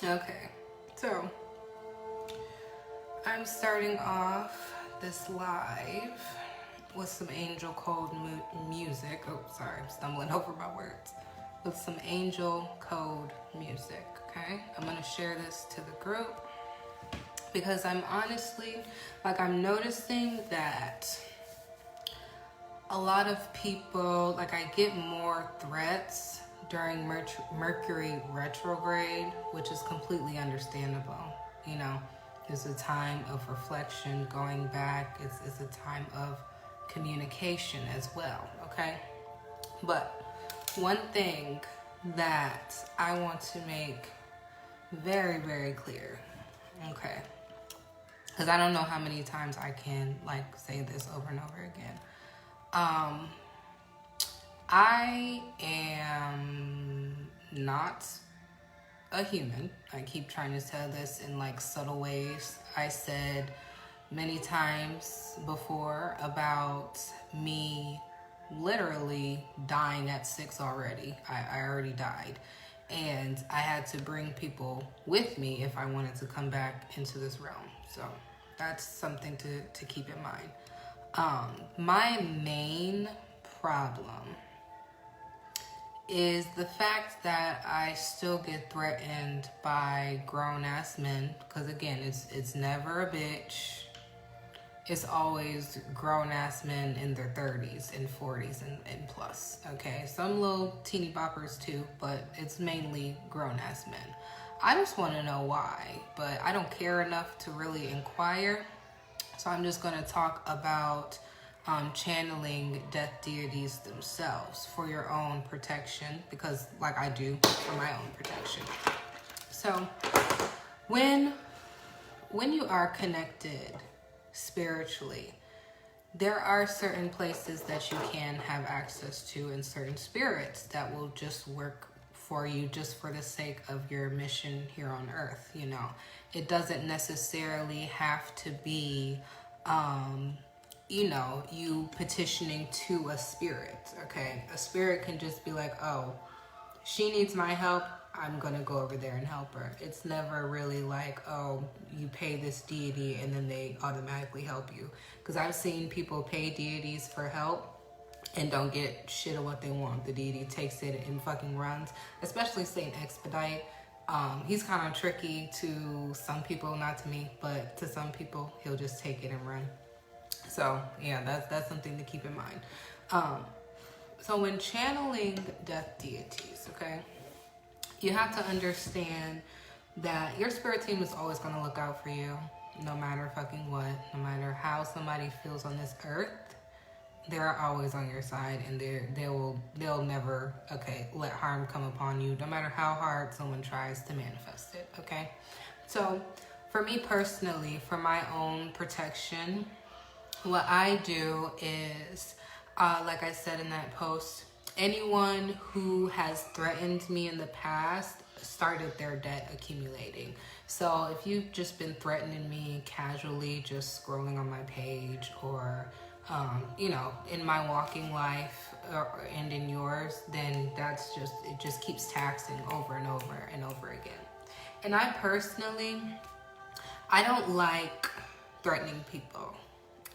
Okay, so I'm starting off this live with some angel code music. Oh, sorry, I'm stumbling over my words. With some angel code music, okay? I'm gonna share this to the group because I'm honestly, I'm noticing that a lot of people, I get more threats during Mercury retrograde, which is completely understandable. You know, it's a time of reflection, going back. It's a time of communication as well, okay? But one thing that I want to make very, very clear, okay? Because I don't know how many times I can, say this over and over again. I am not a human. I keep trying to tell this in subtle ways. I said many times before about me literally dying at 6 already. I already died. And I had to bring people with me if I wanted to come back into this realm. So that's something to keep in mind. My main problem is the fact that I still get threatened by grown-ass men. Because again, it's never a bitch. It's always grown-ass men in their 30s and 40s and plus, okay? Some little teeny boppers too, but it's mainly grown-ass men. I just want to know why, but I don't care enough to really inquire. So I'm just going to talk about channeling death deities themselves for your own protection, because I do for my own protection. So when you are connected spiritually, there are certain places that you can have access to and certain spirits that will just work for you just for the sake of your mission here on earth. You know, it doesn't necessarily have to be you petitioning to a spirit, okay? A spirit can just be like, oh, she needs my help, I'm gonna go over there and help her. It's never really oh, you pay this deity and then they automatically help you. Because I've seen people pay deities for help and don't get shit of what they want. The deity takes it and fucking runs. Especially Saint Expedite. He's kind of tricky to some people, not to me, but to some people, he'll just take it and run. So yeah, that's something to keep in mind. So when channeling death deities, okay, you have to understand that your spirit team is always going to look out for you, no matter fucking what, no matter how somebody feels on this earth. They're always on your side, and they'll never, let harm come upon you, no matter how hard someone tries to manifest it, okay? So for me personally, for my own protection, what I do is, like I said in that post, anyone who has threatened me in the past started their debt accumulating. So if you've just been threatening me casually, just scrolling on my page, or in my walking life and in yours, then it just keeps taxing over and over and over again. And I personally, I don't like threatening people.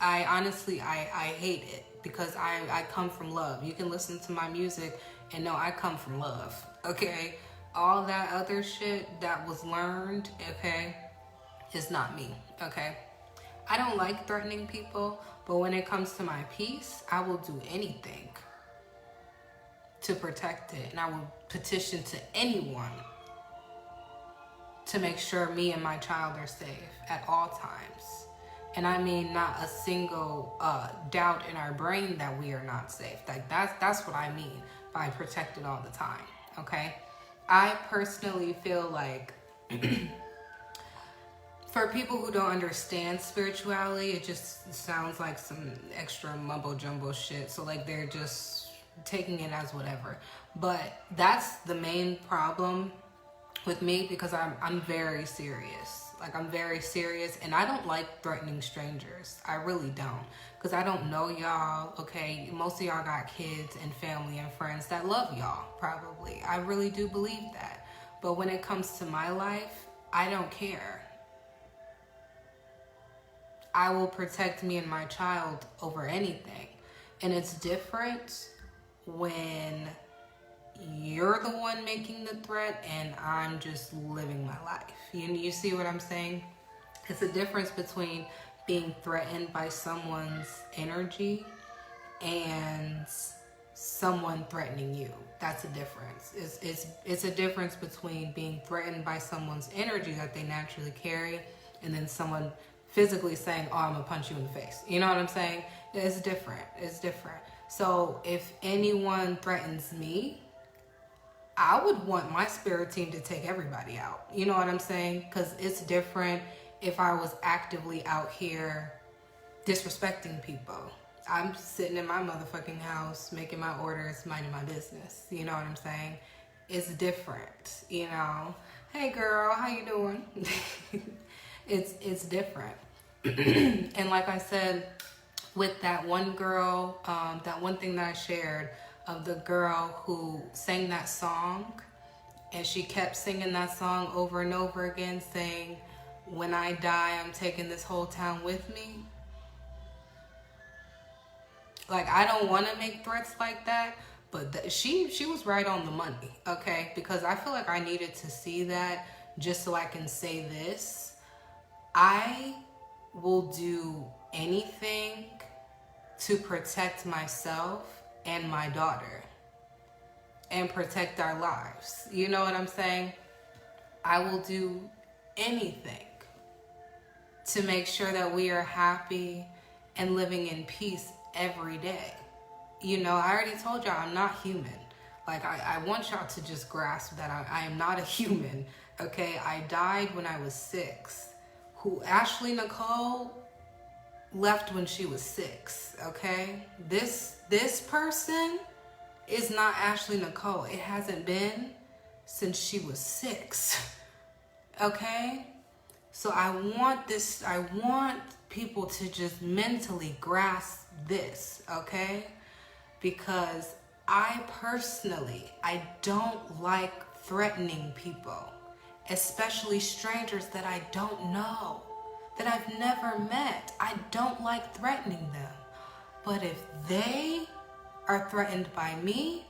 I honestly hate it, because I come from love. You can listen to my music and know I come from love, okay? All that other shit that was learned, okay, is not me, okay? I don't like threatening people, but when it comes to my peace, I will do anything to protect it. And I will petition to anyone to make sure me and my child are safe at all times. And I mean, not a single doubt in our brain that we are not safe. That's what I mean by protected all the time, okay? I personally feel like for people who don't understand spirituality, it just sounds like some extra mumbo jumbo shit. So they're just taking it as whatever. But that's the main problem with me, because I'm very serious. I'm very serious, and I don't like threatening strangers. I really don't, because I don't know y'all, okay? Most of y'all got kids and family and friends that love y'all, probably. I really do believe that. But when it comes to my life, I don't care. I will protect me and my child over anything. And it's different when you're the one making the threat and I'm just living my life. You see what I'm saying? It's a difference between being threatened by someone's energy and someone threatening you. That's a difference. It's a difference between being threatened by someone's energy that they naturally carry and then someone physically saying, oh, I'm gonna punch you in the face. You know what I'm saying? It's different. It's different. So if anyone threatens me, I would want my spirit team to take everybody out. You know what I'm saying? Because it's different if I was actively out here disrespecting people. I'm sitting in my motherfucking house, making my orders, minding my business. You know what I'm saying? It's different, you know? Hey girl, how you doing? It's different. And like I said, with that one girl, that one thing that I shared of the girl who sang that song, and she kept singing that song over and over again, saying, when I die, I'm taking this whole town with me. Like, I don't want to make threats like that, but she was right on the money, okay? Because I feel like I needed to see that just so I can say this. I will do anything to protect myself and my daughter and protect our lives. You know what I'm saying? I will do anything to make sure that we are happy and living in peace every day. You know, I already told y'all I'm not human. Like, I want y'all to just grasp that I am not a human, okay? I died when I was 6. Ashley Nicole left when she was 6, okay? This person is not Ashley Nicole. It hasn't been since she was 6, okay? So I want people to just mentally grasp this, okay? Because I don't like threatening people, especially strangers that I don't know, that I've never met. I don't like threatening them. But if they are threatened by me,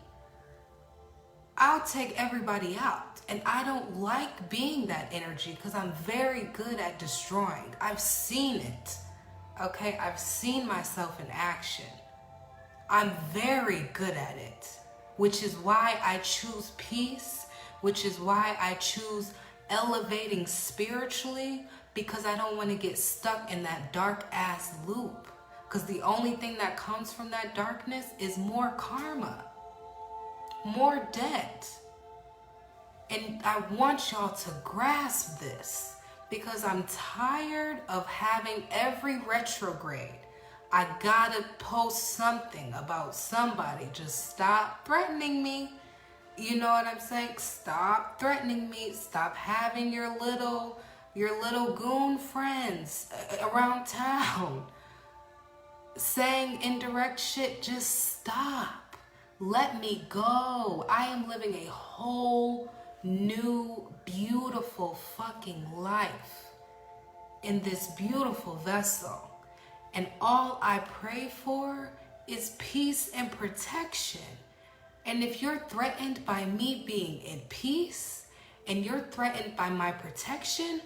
I'll take everybody out. And I don't like being that energy because I'm very good at destroying. I've seen it, okay? I've seen myself in action. I'm very good at it, which is why I choose peace, which is why I choose elevating spiritually, because I don't want to get stuck in that dark ass loop. Because the only thing that comes from that darkness is more karma, more debt. And I want y'all to grasp this, because I'm tired of having every retrograde. I gotta post something about somebody. Just stop threatening me. You know what I'm saying? Stop threatening me. Stop having your little goon friends around town saying indirect shit. Just stop. Let me go. I am living a whole new, beautiful fucking life in this beautiful vessel. And all I pray for is peace and protection. And if you're threatened by me being in peace and you're threatened by my protection,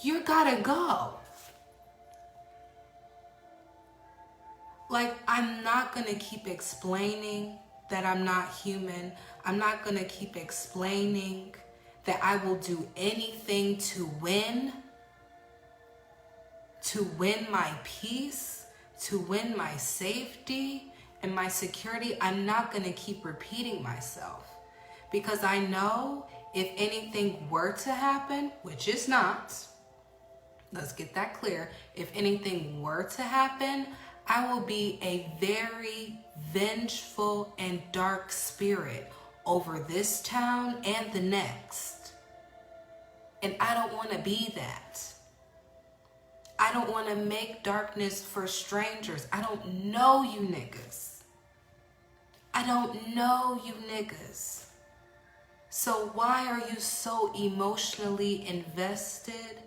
you gotta go. Like, I'm not gonna keep explaining that I'm not human. I'm not gonna keep explaining that I will do anything to win my peace, to win my safety and my security. I'm not gonna keep repeating myself, because I know if anything were to happen, which is not, let's get that clear. If anything were to happen, I will be a very vengeful and dark spirit over this town and the next. And I don't want to be that. I don't want to make darkness for strangers. I don't know you niggas. I don't know you niggas. So why are you so emotionally invested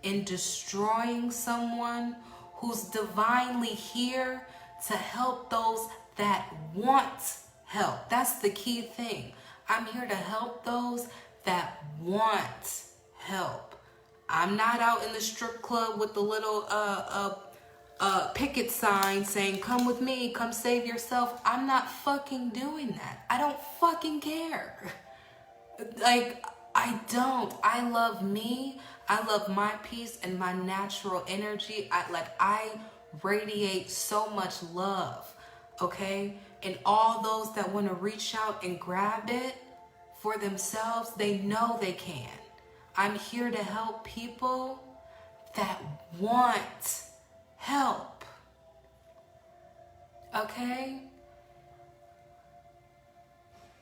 in destroying someone who's divinely here to help those that want help? That's the key thing. I'm here to help those that want help. I'm not out in the strip club with the little picket sign saying, come with me, come save yourself. I'm not fucking doing that. I don't fucking care. Like, I don't. I love me. I love my peace and my natural energy. I radiate so much love, okay? And all those that want to reach out and grab it for themselves, they know they can. I'm here to help people that want help, okay?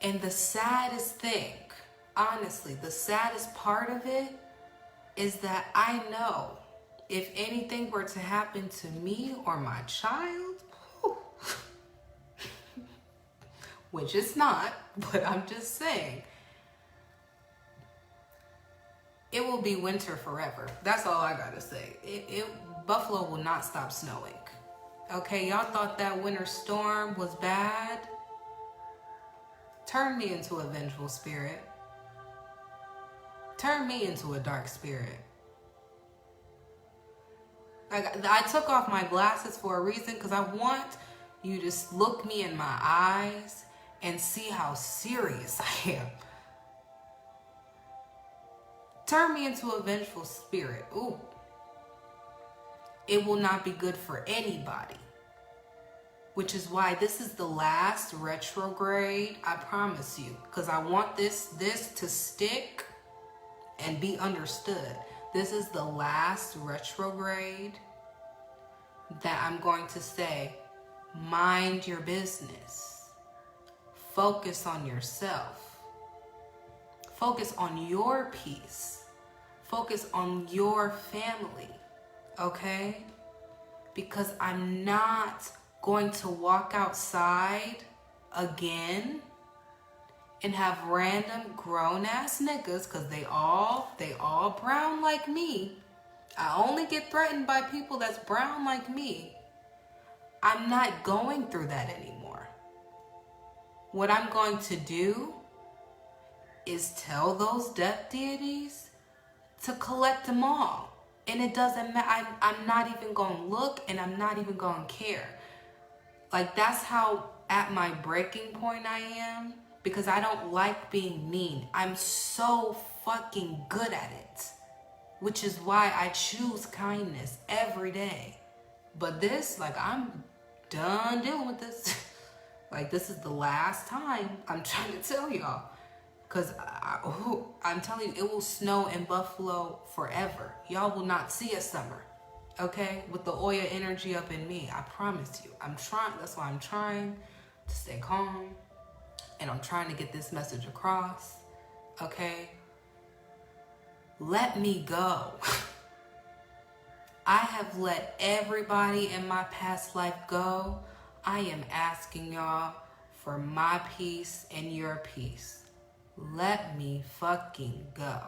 And the saddest thing, honestly, the saddest part of it is that I know if anything were to happen to me or my child, which it's not, but I'm just saying, it will be winter forever. That's all I gotta say. Buffalo will not stop snowing. Okay, y'all thought that winter storm was bad? Turn me into a vengeful spirit. Turn me into a dark spirit. Like, I took off my glasses for a reason, because I want you to look me in my eyes and see how serious I am. Turn me into a vengeful spirit. Ooh. It will not be good for anybody. Which is why this is the last retrograde, I promise you. Because I want this to stick and be understood. This is the last retrograde that I'm going to say, mind your business. Focus on yourself. Focus on your peace. Focus on your family, okay? Because I'm not going to walk outside again and have random grown-ass niggas, because they all brown like me. I only get threatened by people that's brown like me. I'm not going through that anymore. What I'm going to do is tell those death deities to collect them all. And it doesn't matter. I'm not even going to look, and I'm not even going to care. Like, that's how at my breaking point I am, because I don't like being mean. I'm so fucking good at it, which is why I choose kindness every day. But this, like, I'm done dealing with this. Like, this is the last time I'm trying to tell y'all. Because I'm telling you, it will snow in Buffalo forever. Y'all will not see a summer, okay? With the Oya energy up in me, I promise you. I'm trying, that's why I'm trying to stay calm. And I'm trying to get this message across, okay? Let me go. I have let everybody in my past life go. I am asking y'all for my peace and your peace. Let me fucking go.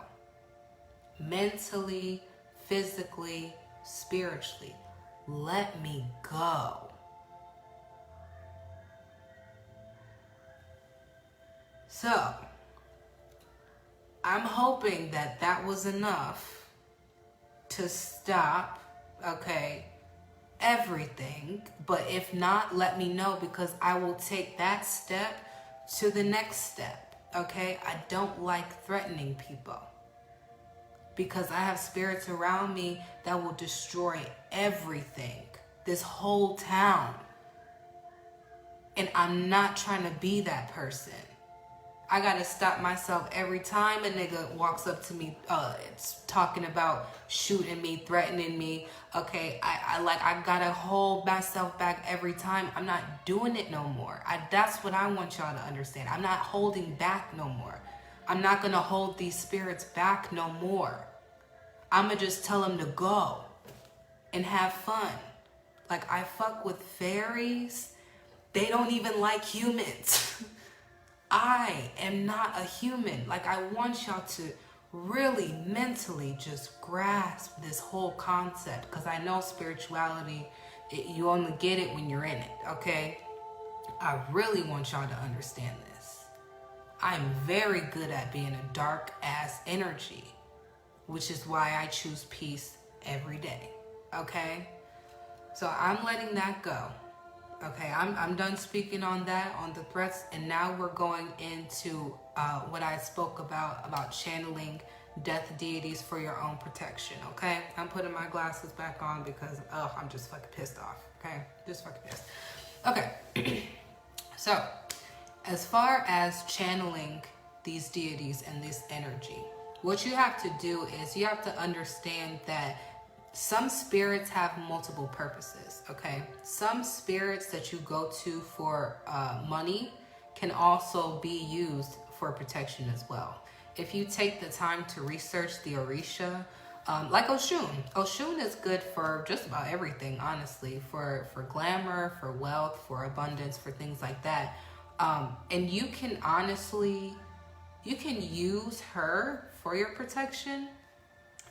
Mentally, physically, spiritually. Let me go. So, I'm hoping that that was enough to stop, okay, everything. But if not, let me know, because I will take that step to the next step. Okay, I don't like threatening people, because I have spirits around me that will destroy everything, this whole town. And I'm not trying to be that person. I gotta stop myself every time a nigga walks up to me, it's talking about shooting me, threatening me. Okay, I gotta hold myself back every time. I'm not doing it no more. That's what I want y'all to understand. I'm not holding back no more. I'm not gonna hold these spirits back no more. I'ma just tell them to go and have fun. Like, I fuck with fairies. They don't even like humans. I am not a human. Like, I want y'all to really mentally just grasp this whole concept, because I know spirituality, you only get it when you're in it, okay? I really want y'all to understand this. I'm very good at being a dark ass energy, which is why I choose peace every day, okay? So I'm letting that go. Okay, I'm done speaking on that, on the threats, and now we're going into what I spoke about channeling death deities for your own protection, okay? I'm putting my glasses back on because, I'm just fucking pissed off, okay? Just fucking pissed. Okay, so as far as channeling these deities and this energy, what you have to do is you have to understand that some spirits have multiple purposes, okay? Some spirits that you go to for money can also be used for protection as well. If you take the time to research the Orisha, like Oshun is good for just about everything, honestly, for glamour, for wealth, for abundance, for things like that. And you can use her for your protection,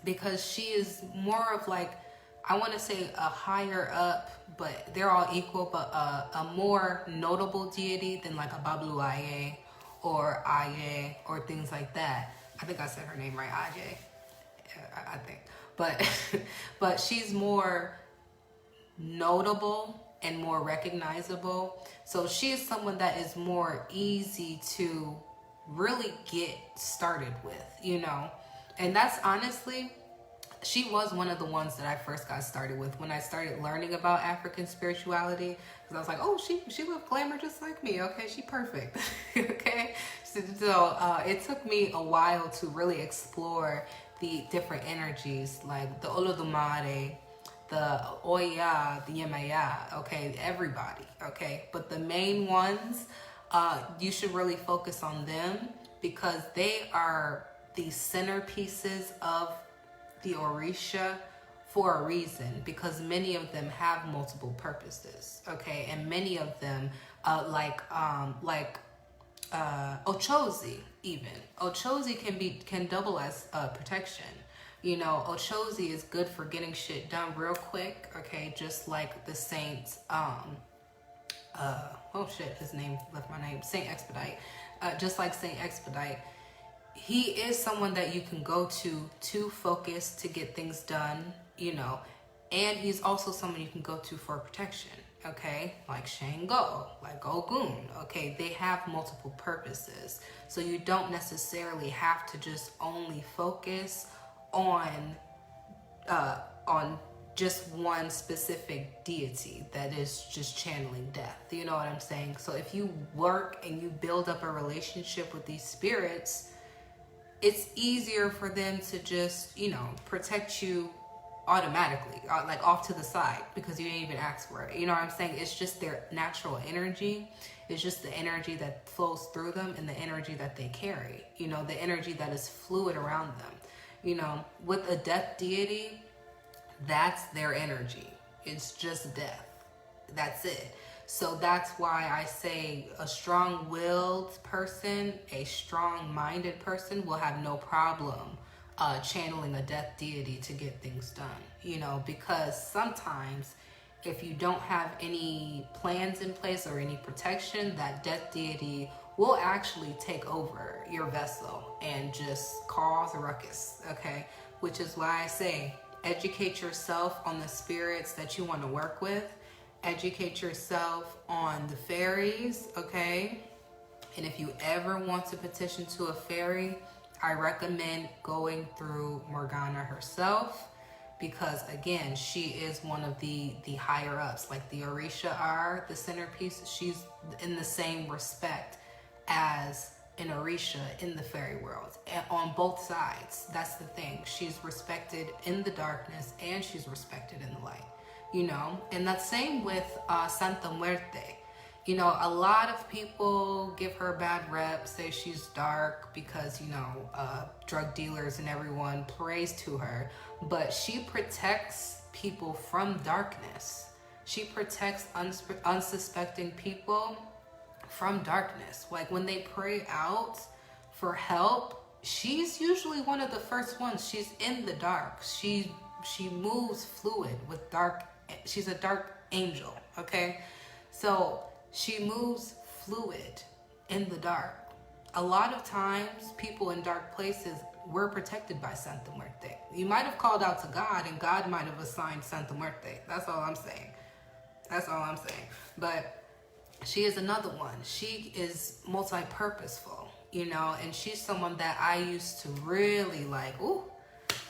because she is more of like, I want to say a higher up, but they're all equal, but a more notable deity than like a Bablu Aye or Aye or things like that. I think I said her name right, Aye, I think. But she's more notable and more recognizable. So she is someone that is more easy to really get started with, you know? And that's honestly, she was one of the ones that I first got started with when I started learning about African spirituality. Because I was like, oh, she lived glamour just like me. Okay, she perfect. Okay? So it took me a while to really explore the different energies, like the Olodumare, the Oya, the Yemaya, okay, everybody, okay? But the main ones, you should really focus on them, because they are the centerpieces of the Orisha for a reason, because many of them have multiple purposes, okay? And many of them, like Ochozi even. Ochozi can double as protection. You know, Ochozi is good for getting shit done real quick, okay? Just like the saints, oh shit, his name left my name, Saint Expedite. Just like Saint Expedite, he is someone that you can go to focus, to get things done, you know, and he's also someone you can go to for protection, okay? Like Shango, like Ogun, okay? They have multiple purposes. So you don't necessarily have to just only focus on just one specific deity that is just channeling death. You know what I'm saying? So if you work and you build up a relationship with these spirits, it's easier for them to just, you know, protect you automatically, like off to the side, because you didn't even ask for it. You know what I'm saying? It's just their natural energy. It's just the energy that flows through them and the energy that they carry, you know, the energy that is fluid around them. You know, with a death deity, that's their energy. It's just death. That's it. So that's why I say a strong-willed person, a strong-minded person will have no problem channeling a death deity to get things done, you know, because sometimes if you don't have any plans in place or any protection, that death deity will actually take over your vessel and just cause a ruckus, okay? Which is why I say educate yourself on the spirits that you want to work with. Educate yourself on the fairies, okay? And if you ever want to petition to a fairy, I recommend going through Morgana herself, because again, she is one of the higher ups, like the Orisha are the centerpiece. She's in the same respect as an Orisha in the fairy world, and on both sides. That's the thing. She's respected in the darkness and she's respected in the light, you know. And that's same with Santa Muerte. You know, a lot of people give her a bad rep, say she's dark because, you know, drug dealers and everyone prays to her, but she protects people from darkness. She protects unsuspecting people from darkness. Like when they pray out for help, she's usually one of the first ones. She's in the dark. She moves fluid with dark. She's a dark angel, okay? So she moves fluid in the dark. A lot of times, people in dark places were protected by Santa Muerte. You might have called out to God, and God might have assigned Santa Muerte. That's all I'm saying. That's all I'm saying. But she is another one. She is multi-purposeful, you know, and she's someone that I used to really like. Ooh,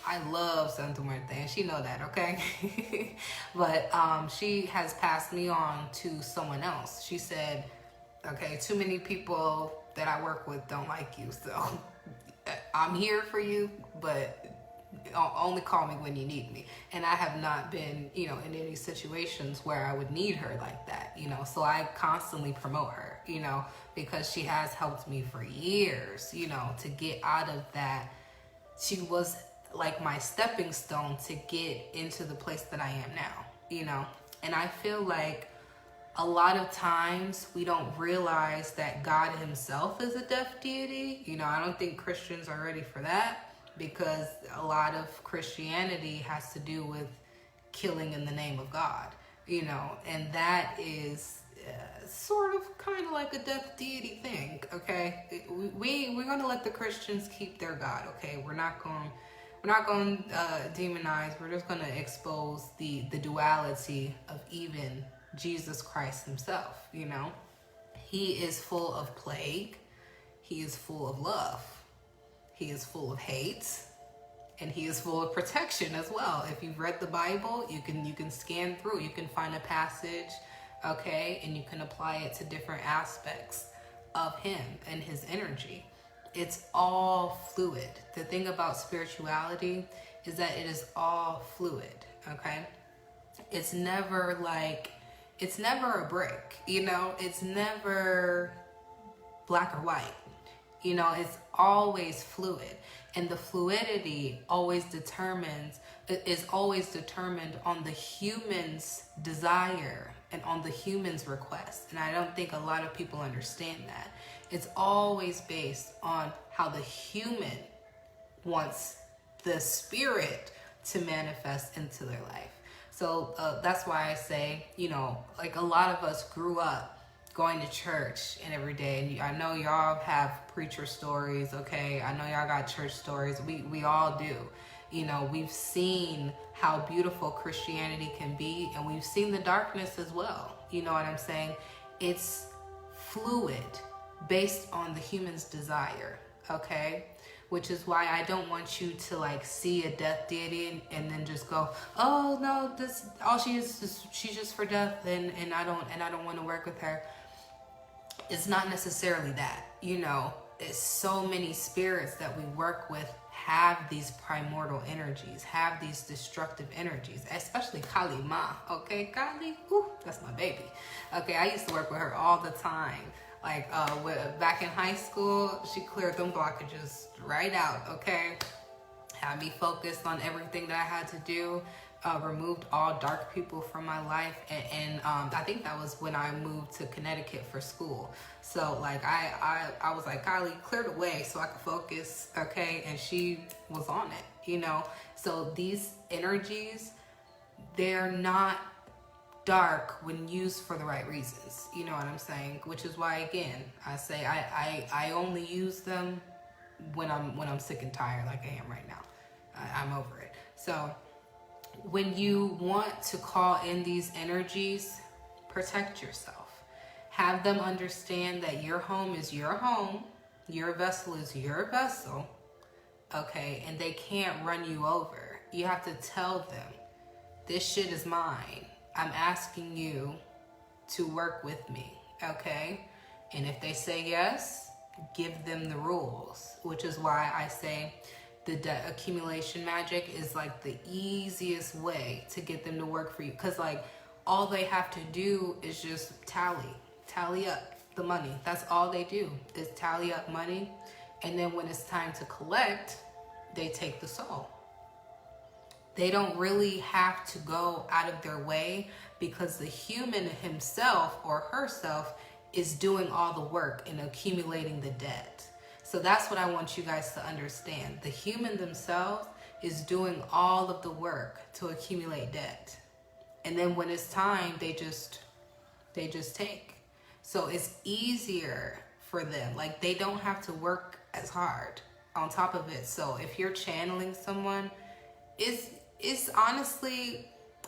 I love Santa Muerte, and she know that, okay? But she has passed me on to someone else. She said, okay, too many people that I work with don't like you, so I'm here for you, but only call me when you need me. And I have not been, you know, in any situations where I would need her like that, you know, so I constantly promote her, you know, because she has helped me for years, you know, to get out of that. She was like my stepping stone to get into the place that I am now, you know. And I feel like a lot of times we don't realize that God himself is a death deity. You know, I don't think Christians are ready for that, because a lot of Christianity has to do with killing in the name of God, you know, and that is sort of kind of like a death deity thing, okay? We're going to let the Christians keep their God, okay? We're not going to demonize. We're just going to expose the duality of even Jesus Christ himself, you know. He is full of plague. He is full of love. He is full of hate, and he is full of protection as well. If you've read the Bible, you can scan through. You can find a passage, okay, and you can apply it to different aspects of him and his energy. It's all fluid. The thing about spirituality is that it is all fluid, okay? It's never a brick, you know? It's never black or white. You know, it's always fluid. And the fluidity is always determined on the human's desire and on the human's request. And I don't think a lot of people understand that. It's always based on how the human wants the spirit to manifest into their life. So that's why I say, you know, like a lot of us grew up going to church and every day. And I know y'all have preacher stories, okay? I know y'all got church stories. We all do. You know, we've seen how beautiful Christianity can be, and we've seen the darkness as well. You know what I'm saying? It's fluid based on the human's desire, okay? Which is why I don't want you to like see a death deity and then just go, oh no, this all she is she's just for death, and I don't want to work with her. It's not necessarily that, you know. It's so many spirits that we work with have these primordial energies, have these destructive energies, especially Kali Ma, okay? Kali, whew, that's my baby. Okay, I used to work with her all the time. Like back in high school, she cleared them blockages right out, okay? Had me focused on everything that I had to do, removed all dark people from my life, and I think that was when I moved to Connecticut for school. So like I was like, Kylie, clear the way so I could focus, okay? And she was on it, you know? So these energies, they're not dark when used for the right reasons, you know what I'm saying? Which is why, again, I say I only use them when I'm sick and tired, like I am right now. I'm over it. So when you want to call in these energies, protect yourself. Have them understand that your home is your home, your vessel is your vessel, okay? And they can't run you over. You have to tell them, this shit is mine. I'm asking you to work with me, okay? And if they say yes, give them the rules, which is why I say the accumulation magic is like the easiest way to get them to work for you. Because like all they have to do is just tally up the money. That's all they do is tally up money. And then when it's time to collect, they take the soul. They don't really have to go out of their way, because the human himself or herself is doing all the work and accumulating the debt. So that's what I want you guys to understand. The human themselves is doing all of the work to accumulate debt. And then when it's time, they just take. So it's easier for them. Like, they don't have to work as hard on top of it. So if you're channeling someone, it's honestly,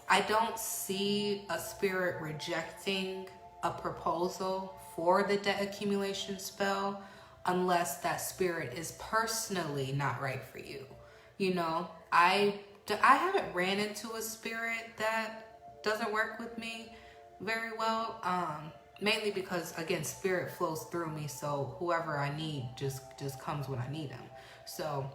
I don't see a spirit rejecting a proposal for the debt accumulation spell unless that spirit is personally not right for you. You know, I haven't ran into a spirit that doesn't work with me very well, mainly because, again, spirit flows through me, so whoever I need just comes when I need them. So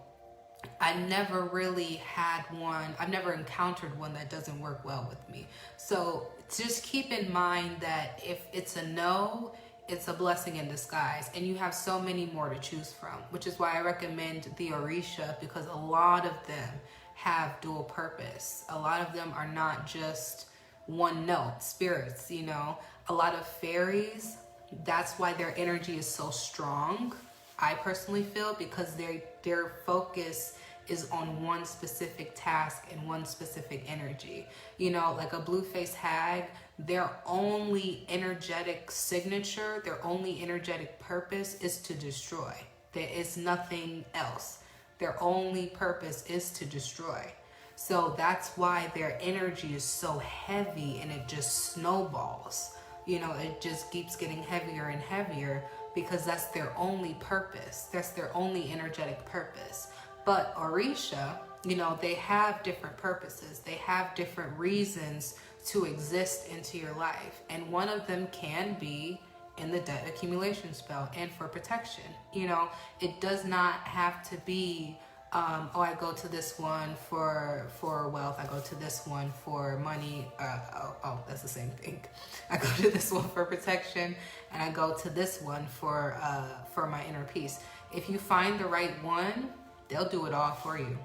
I never really had one, I've never encountered one that doesn't work well with me. So just keep in mind that if it's a no, it's a blessing in disguise, and you have so many more to choose from, which is why I recommend the Orisha, because a lot of them have dual purpose. A lot of them are not just one note spirits, you know. A lot of fairies, that's why their energy is so strong, I personally feel, because their focus is on one specific task and one specific energy. You know, like a blue-faced hag, their only energetic signature, their only energetic purpose is to destroy. There is nothing else. Their only purpose is to destroy. So that's why their energy is so heavy, and it just snowballs. You know, it just keeps getting heavier and heavier, because that's their only purpose. That's their only energetic purpose. But Orisha, you know, they have different purposes. They have different reasons to exist into your life. And one of them can be in the debt accumulation spell and for protection. You know, it does not have to be, oh, I go to this one for wealth. I go to this one for money. That's the same thing. I go to this one for protection, and I go to this one for my inner peace. If you find the right one, they'll do it all for you.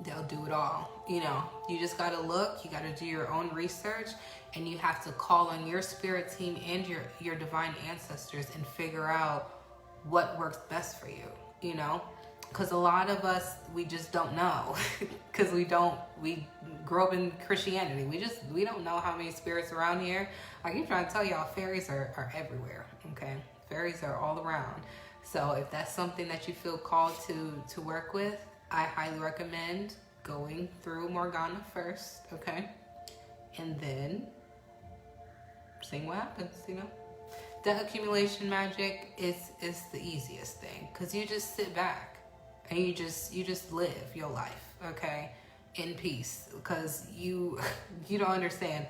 They'll do it all. You know, you just got to look, you got to do your own research, and you have to call on your spirit team and your divine ancestors and figure out what works best for you, you know? Because a lot of us, we just don't know, because we grew up in Christianity. We don't know how many spirits around here. I keep trying to tell y'all, fairies are everywhere, okay? Fairies are all around. So if that's something that you feel called to work with, I highly recommend going through Morgana first, okay? And then seeing what happens, you know? Debt accumulation magic is the easiest thing, because you just sit back and you just live your life, okay? In peace, because you don't understand.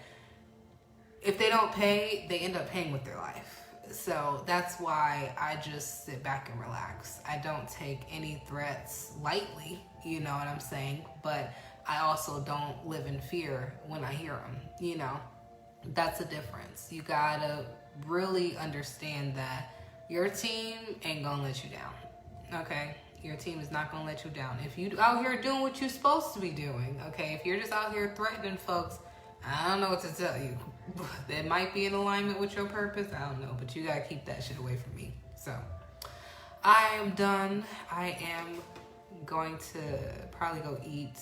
If they don't pay, they end up paying with their life. So that's why I just sit back and relax. I don't take any threats lightly, you know what I'm saying? But I also don't live in fear when I hear them, you know? That's a difference. You gotta really understand that your team ain't gonna let you down, okay? Your team is not gonna let you down. If you out here doing what you're supposed to be doing, okay? If you're just out here threatening folks, I don't know what to tell you. That might be in alignment with your purpose, I don't know, but you gotta keep that shit away from me. So, I am done. I am going to probably go eat,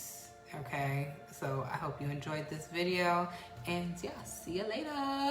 okay? So, I hope you enjoyed this video, and yeah, see you later.